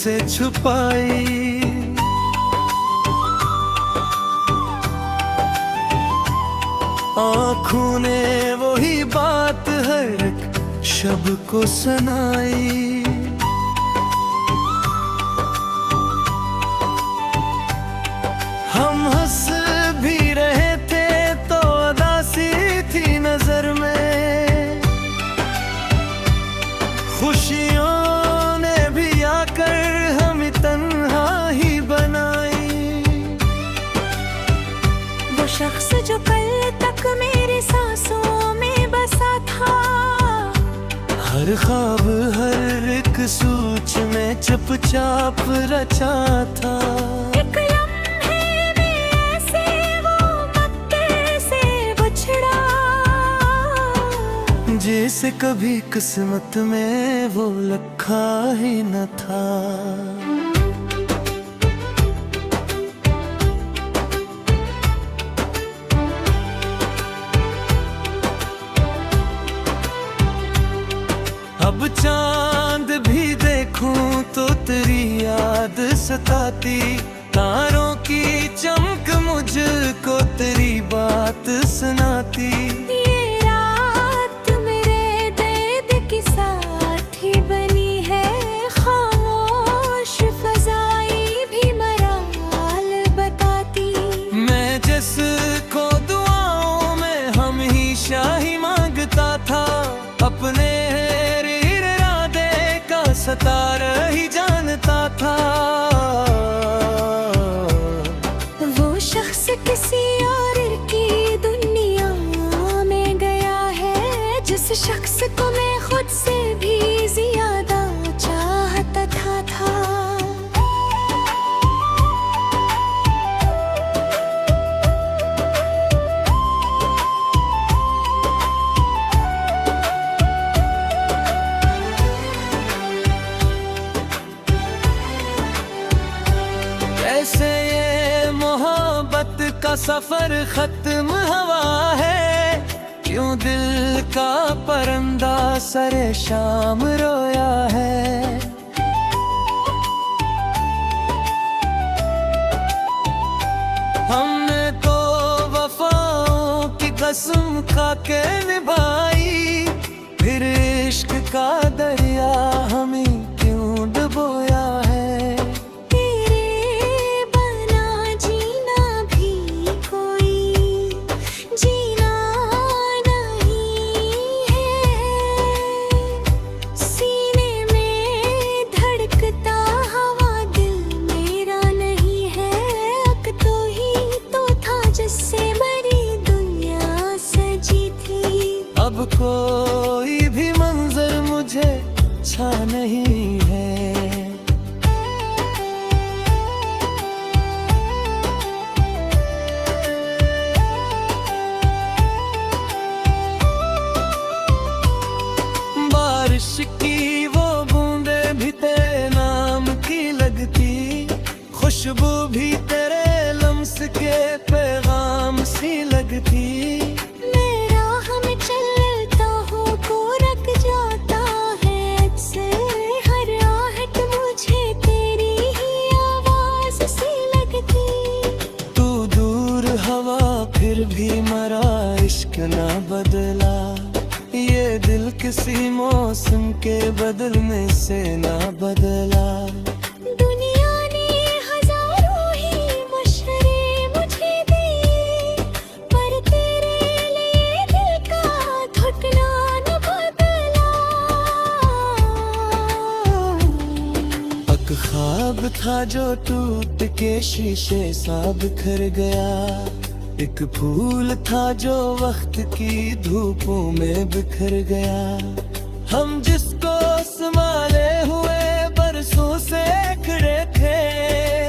से छुपाई। आँखों ने वही बात हर एक शब को सुनाई। हम हंस भी रहे थे तो उदासी थी नजर में। खुशियों ने भी आकर हमें तन्हा ही बनाई। वो शख्स जो कल तक मेरी सांसों में बसा था, हर ख्वाब हर एक सोच में चुपचाप रचा था। एक लम्हे में ऐसे वो मक्के से बिछड़ा, जैसे कभी किस्मत में वो लिखा ही न था। अब चांद भी देखूं तो तेरी याद सताती। तारों की चमक मुझको तेरी बात सुनाती। ये रात मेरे दर्द की साथी बनी है, खामोश फजाई भी मराल बताती। मैं जिसको दुआओं में हमेशा ही मांगता था, अपने सतारा ही जानता था। वो शख्स किसी और की दुनिया में गया है, जिस शख्स को मैं खुद से भी ज्यादा चाहता था। ऐसे ये मोहब्बत का सफर खत्म हुआ है, क्यों दिल का परिंदा सरे शाम रोया है। हमने तो वफाओं की कसम खा के निभाई, फिर इश्क का दरिया हमें क्यों डुबोया है। अब कोई भी मंजर मुझे अच्छा नहीं है। बारिश की वो बूंदे भी तेरे नाम की लगती, खुशबू भी तेरे लम्स के पैगाम सी लगती। फिर भी मरा इश्क ना बदला, ये दिल किसी मौसम के बदलने से ना बदला। दुनिया ने हजारों ही मशवरे मुझे दिए, पर तेरे लिए दिल का घुटना न बदला। एक ख्वाब था जो टूट के शीशे सा बिखर गया, एक फूल था जो वक्त की धूपों में बिखर गया। हम जिसको संभाले हुए बरसों से खड़े थे,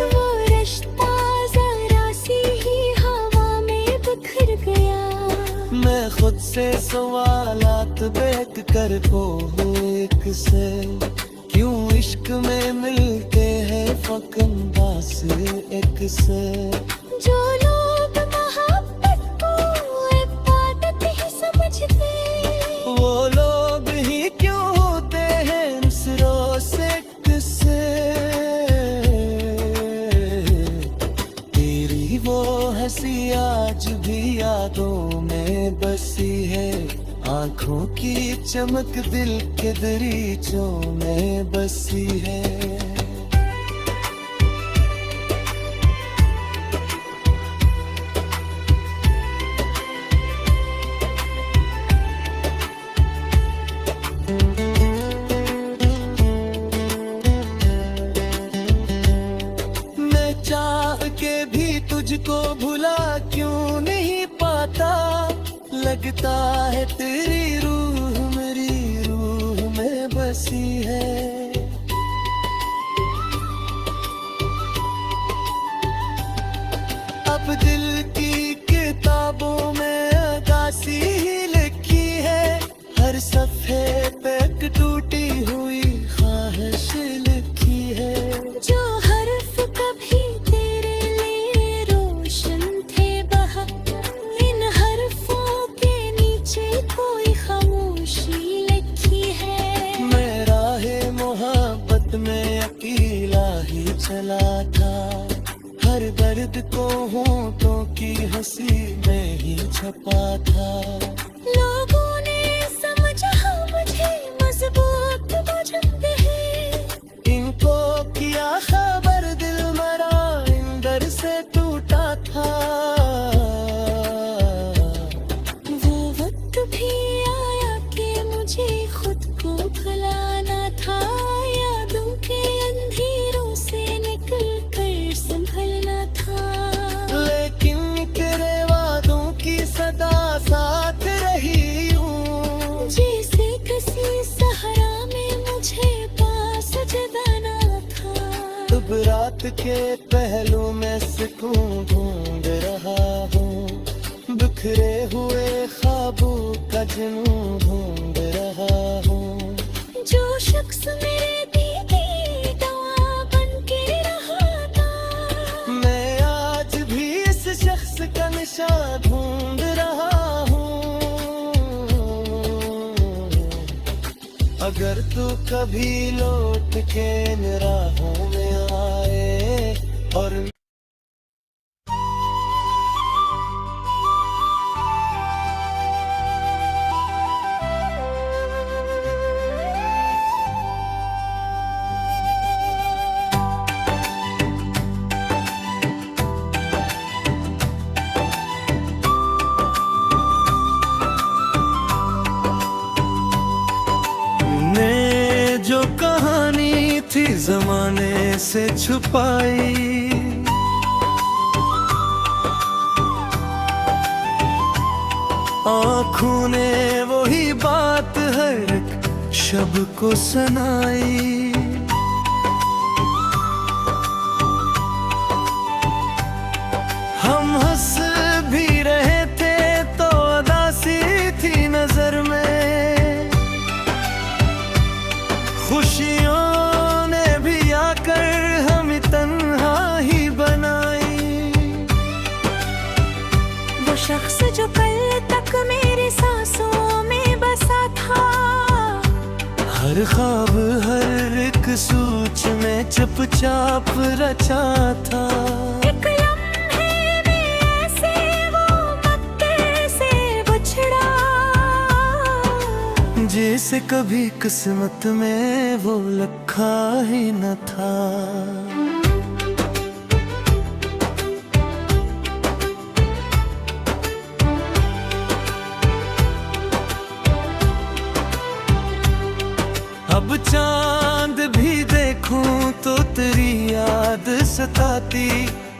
वो रिश्ता जरा सी ही हवा में बिखर गया। मैं खुद से सवालात बेक कर को एक से, क्यों इश्क में मिलते हैं फकंदास एक से। जो लोग मोहब्बत को इबादत ही समझते, वो लोग ही क्यों होते हैं नसरों से किससे। यादों में बसी है, आंखों की चमक दिल के दरीचों में बसी है। मैं चाह के भी तुझको भुला क्यों नहीं पाता, लगता है तेरी रूह मेरी रूह में बसी है। अब दिल की किताबों में अगासी ही लिखी है, हर सफ़े पे एक टूटी हुई ख्वाहिश लिखी है। जो हर्फ कभी तेरे लिए रोशन थे बहा, इन हर्फों के नीचे कोई खामोशी लिखी है। मैं राहे मोहब्बत में अकेला ही चला था, हर दर्द को होंठों की हंसी में ही छपा था। लोगों ने समझा मुझे मजबूत वजह है, इनको किया खबर दिल मरा इंदर से टूटा था। वो वक्त भी आया कि मुझे खुद को भुलाना था, यादों के अंधेरों से निकल कर संभलना था। लेकिन तेरे वादों की सदा साथ रही हूँ, जैसे किसी सहारा में मुझे पास जगाना था। अब रात के पहलू में सुकून ढूंढ रहा हूँ, बिखरे हुए ख्वाबों का जुनून ढूंढ रहा हूँ। जो शख्स मेरे दीदी दवा बन के रहा था, मैं आज भी इस शख्स का निशान ढूंढ रहा हूँ। अगर तू कभी लौट के निराहों में आए और ने जो कहानी थी जमाने से छुपाई, आँखों ने वही बात हर एक शब को सुनाई। हम हंस भी रहे थे तो उदासी थी नजर में, खुशियों ने भी आकर हमें तन्हा ही बनाई। वो शख्स जो कल तक मेरी सांसों में बसा था, हर ख्वाब हर एक सोच में चुपचाप रचा था। एक लम्हे में ऐसे वो मक्के से बिछड़ा, जैसे कभी किस्मत में वो लिखा ही न था। अब चांद भी देखूं तो तेरी याद सताती,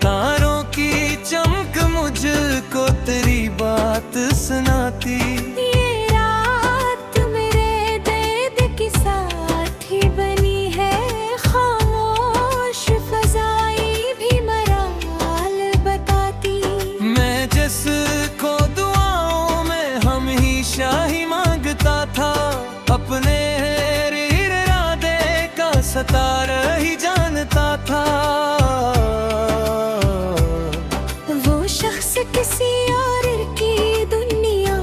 तारों की चमक मुझको तेरी बात सुनाती। ये रात मेरे दर्द की साथी बनी है, खामोश फजाई भी मराल बताती। मैं जिसको दुआओं में हमेशा ही मांगता था, अपने इरादे का सतार ही जानता था। वो शख्स किसी और की दुनिया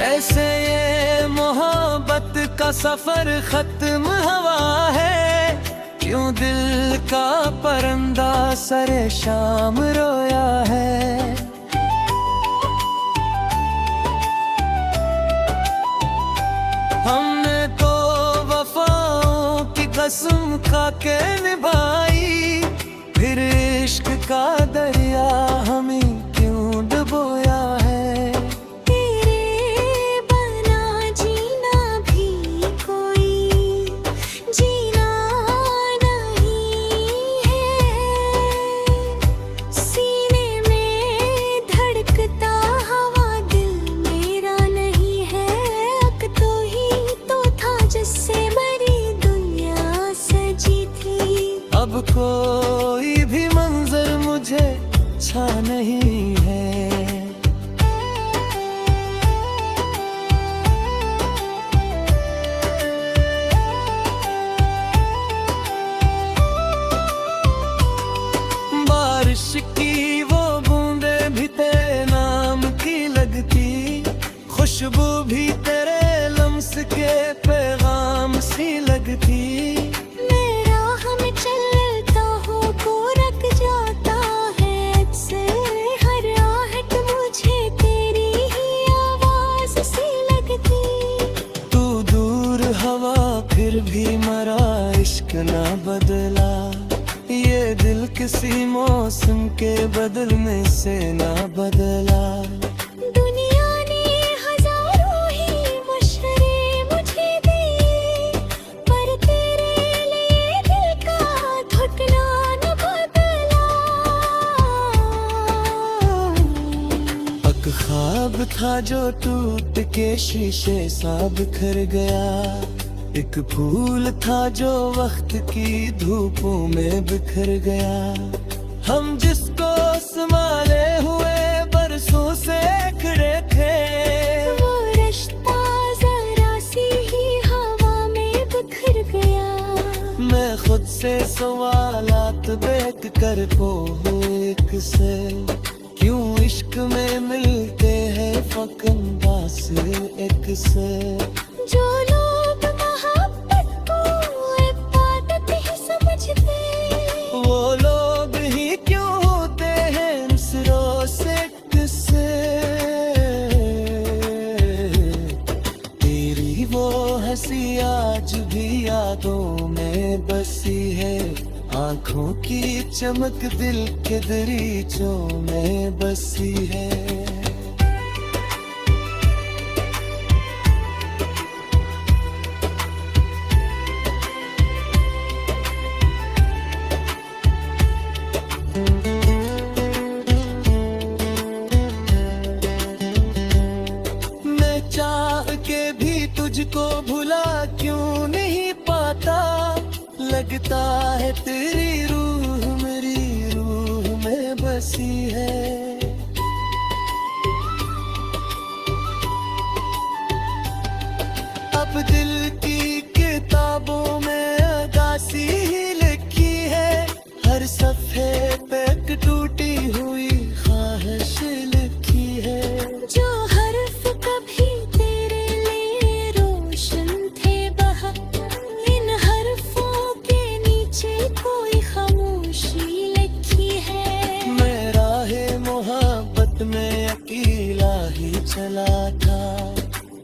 जैसे ये मोहब्बत का सफर खत्म हुआ है, क्यों दिल का परिंदा सरे शाम रोया है। हमने तो वफाओं की कसम खा के निभाई, फिर इश्क का दरिया हमें क्यों डुबोया है। तेरे बना जीना भी कोई जीना नहीं है। सीने में धड़कता हवा दिल मेरा नहीं है। अक तो ही तो था जिससे बड़ी दुनिया सजी थी। अब कोई भी मंजर मुझे अच्छा नहीं है। बारिश की वो बूंदे भी तेरे नाम की लगती, खुशबू भी तेरे लम्स के पैगाम सी लगती। मेरा हम चलता हो को रख जाता है अक्सर, हर आहट मुझे तेरी ही आवाज सी लगती। तू दूर हवा फिर भी मरा, इश्क ना बदला। ये दिल किसी मौसम के बदलने से ना बदला। दुनिया ने हजारों ही मशवरे मुझे दिए, पर तेरे लिए दिल का धड़कना न बदला। एक ख्वाब था जो टूट के शीशे सा बिखर गया, एक फूल था जो वक्त की धूपों में बिखर गया। हम जिसको संभाले हुए बरसों से खड़े थे, वो रिश्ता जरा सी ही हवा में बिखर गया। मैं खुद से सवालात बेक कर एक से, क्यों इश्क में मिलते हैं फकंदास एक से। जो लोग मोहब्बत को इबादत ही समझते, वो लोग ही क्यों होते हैं नसरों से किससे। तेरी वो हंसी आज भी यादों में बसी है, आंखों की चमक दिल के दरीचों में बसी है। मैं चाह के भी तुझको भुला क्यों नहीं पाता, लगता है तेरी रूह मेरी रूह में बसी है। अब दिल की किताबों में अगासी ही लिखी है, हर सफ़े पे एक टूटी हुई ख्वाहिश लिखी है। जो हर्फ कभी तेरे लिए रोशन थे बहा, इन हर्फों के नीचे कोई खामोशी लिखी है। मैं राहे मोहब्बत में अकेला ही चला था,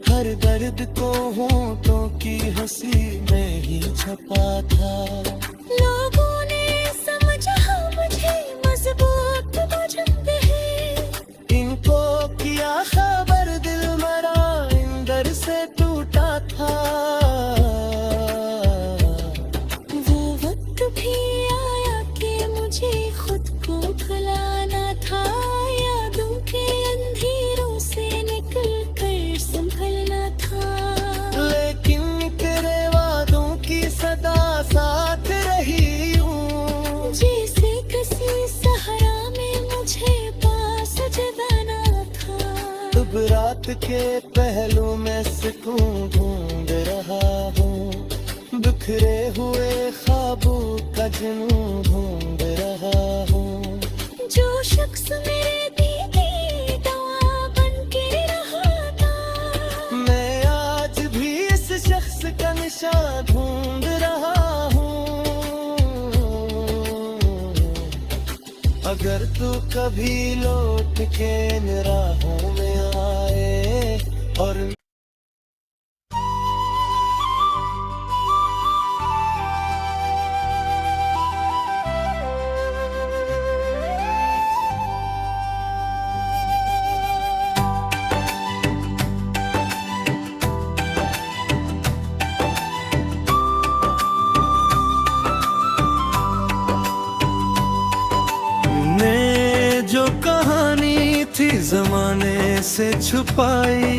हर दर्द को होंठों की हंसी में ही छपा था। लोगों ने समझा मुझे मजबूत बुझते हैं, इनको किया खबर दिल मरा इंदर से टूटा था। वो वक्त भी आया कि मुझे खुद को भुलाना था, यादों के अंधेरों से निकल कर संभलना था। लेकिन तेरे वादों की सदा साथ रही हूँ, जैसे किसी सहारा में मुझे पास जगाना था। अब रात के पहलू में सुकून ढूंढ रहा हूँ, बिखरे हुए ख्वाबों का जुनून ढूंढ रहा हूँ। जो शख्स मेरे दिल की दवा बन के रहा था, हमेशा ढूंढ रहा हूँ। अगर तू कभी लौट के निराहों में आए और जो कहानी थी जमाने से छुपाई,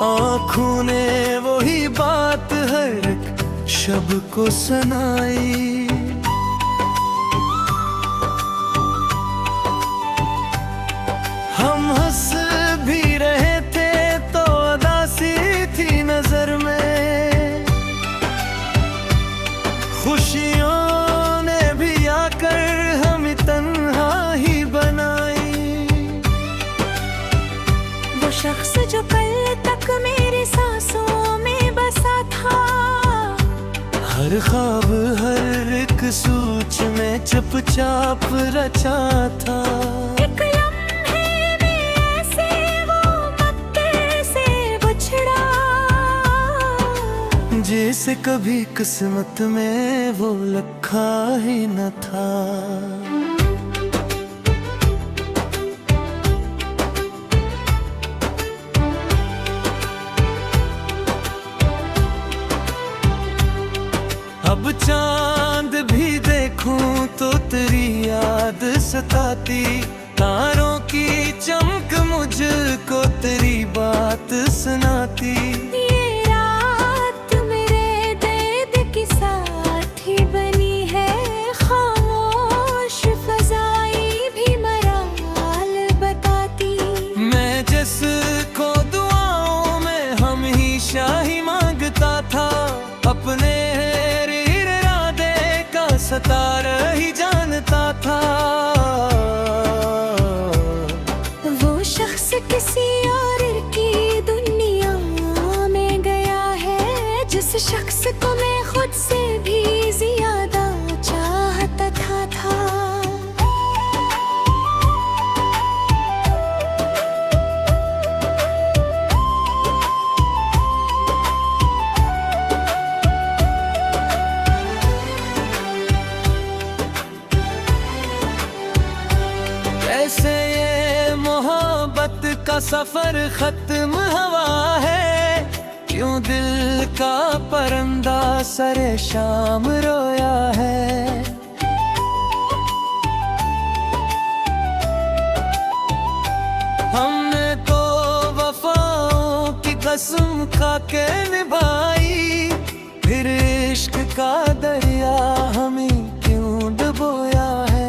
आँखों ने वही बात हर एक शब को सुनाई। हम हंस भी रहे थे तो उदासी थी नजर में, खुशियों ने भी आकर हमें तन्हा ही बनाई। वो शख्स जो कल तक मेरी सांसों में बसा था, हर ख्वाब हर एक सोच में चुपचाप रचा था। एक लम्हे में ऐसे वो मक्के से बिछड़ा, जैसे कभी किस्मत में वो लिखा ही न था। अब चांद भी देखूं तो तेरी याद सताती, तारों की चमक मुझको तेरी बात सुनाती। ये रात मेरे दर्द की साथी बनी है, खामोश फजाई भी मराल बताती। मैं जिसको दुआओं में हमेशा ही मांगता था, अपने इरादे का सतार ही जानता था। वो शख्स किसी और की दुनिया में गया है, जिस शख्स को मैं खुद से भी ज्यादा चाहता था। ऐसे ये मोहब्बत का सफर खत्म हुआ है, क्यों दिल का परिंदा सरे शाम रोया है। हमने तो वफाओं की कसम खा के निभाई, फिर इश्क का दरिया हमें क्यों डुबोया है।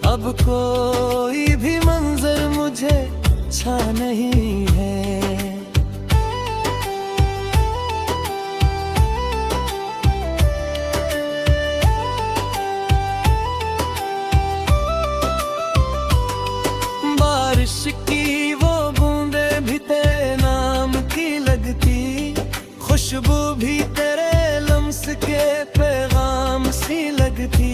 अब कोई भी मंजर मुझे अच्छा नहीं है। बारिश की वो बूंदे भी तेरे नाम की लगती, खुशबू भी तेरे लम्स के पैगाम सी लगती।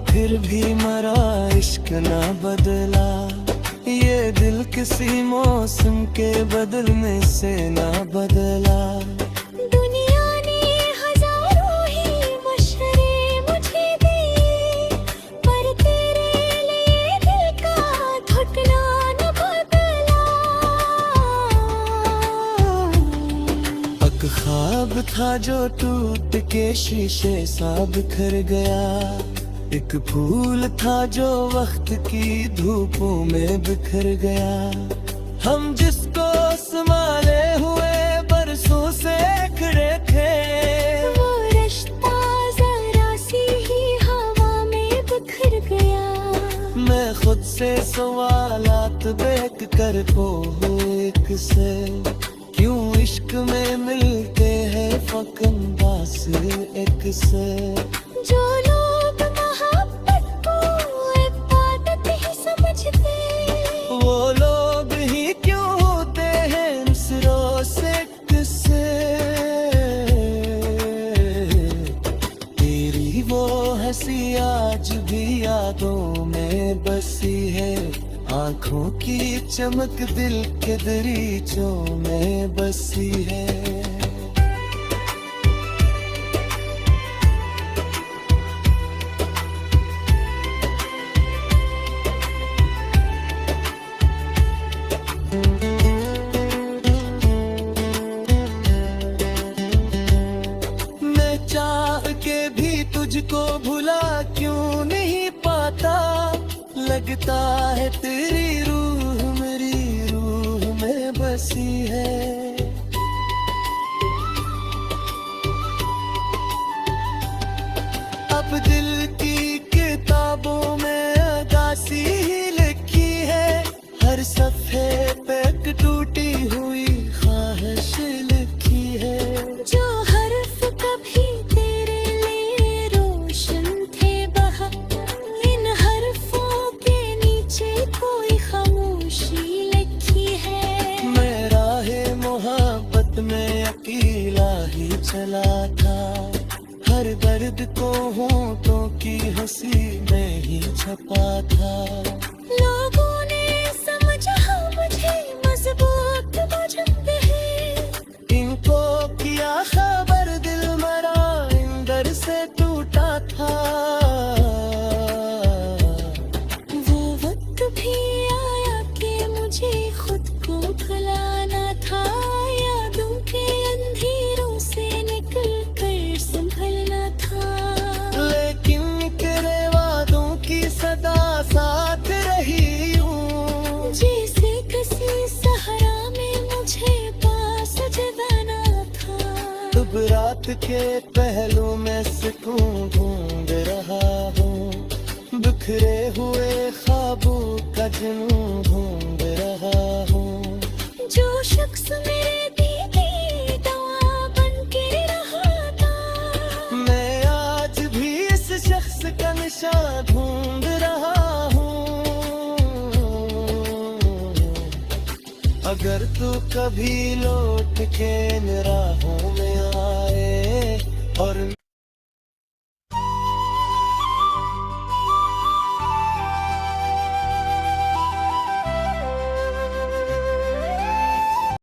फिर भी मरा इश्क ना बदला, ये दिल किसी मौसम के बदलने से ना बदला। दुनिया ने हजारों ही मशवरे मुझे दिए, पर तेरे लिए दिल का घुटना न बदला। एक ख्वाब था जो टूट के शीशे सा बिखर गया, एक फूल था जो वक्त की धूपों में बिखर गया। हम जिसको संभाले हुए बरसों से खड़े थे, वो रिश्ता जरा सी ही हवा में बिखर गया। मैं खुद से सवालात बेक कर एक से, क्यों इश्क में मिलते हैं फकंदास एक से। जो लोग मोहब्बत को इबादत ही समझते, वो लोग ही क्यों होते हैं सिरों से किससे। तेरी वो हंसी आज भी यादों में बसी है, आंखों की चमक दिल के दरीचों में बसी है। मैं चाह के भी तुझको भुला क्यों नहीं पाता, लगता है तेरी रूह मेरी रूह में बसी है। अब दिल की किताबों में अगासी ही लिखी है, हर सफ़े पे एक टूटी हुई ख्वाहिश लिखी है। जो हर्फ कभी तेरे लिए रोशन थे बहा, इन हर्फों के नीचे कोई खामोशी लिखी है। मैं राहे मोहब्बत में अकेला ही चला था, हर दर्द को होंठों की हंसी में ही छपा था। लोगों ने समझा मुझे मजबूत वजह है, इनको किया खबर दिल मरा इंदर से टूटा था। वो वक्त भी आया कि मुझे खुद को भुलाना था, यादों के अंधेरों से निकल कर संभलना था। लेकिन तेरे वादों की सदा साथ रही हूँ, जैसे किसी सहरा में मुझे पास जगाना था। अब रात के पहलू में सुकून ढूंढ रहा हूँ, बिखरे हुए ख्वाबों का जुनून ढूंढ रहा हूँ। जो शख्स मेरे दीदी दवा बन के रहा था, मैं आज भी इस शख्स का निशान ढूंढ रहा हूँ। अगर तू कभी लौट के निराहों में आए और